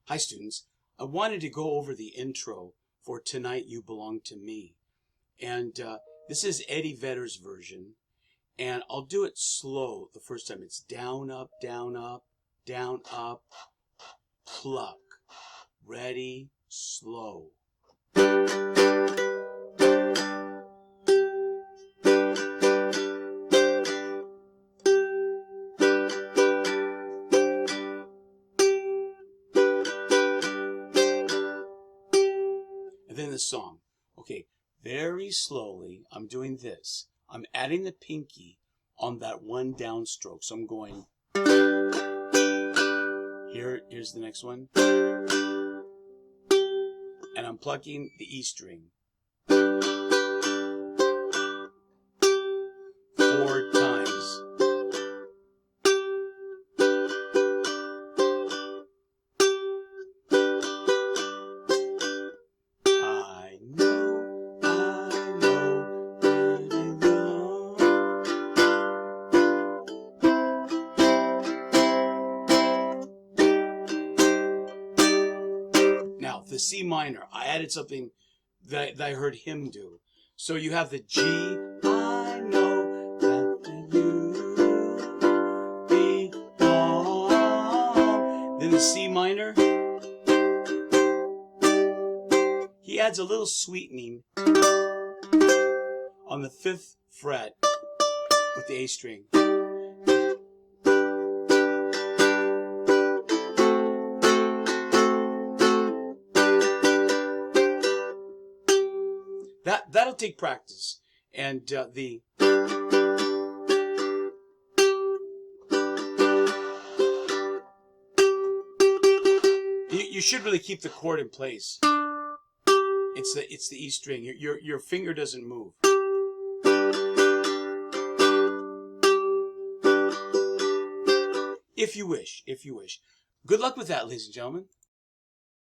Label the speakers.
Speaker 1: Hi students, I wanted to go over the intro for Tonight You Belong to Me. And this is Eddie Vedder's version. And I'll do it slow the first time. It's down, up, down, up, down, up, pluck. Ready, slow. And then the song. Okay, very slowly, I'm doing this. I'm adding the pinky on that one downstroke. So I'm going, here's the next one. And I'm plucking the E string 4 times. I know, that I know. Now, the C minor, I added something that I heard him do. So you have the G, I know that you belong. Then the C minor. He adds a little sweetening on the 5th fret with the A string. That'll take practice. And you should really keep the chord in place. It's the E string. Your finger doesn't move. If you wish. Good luck with that, ladies and gentlemen.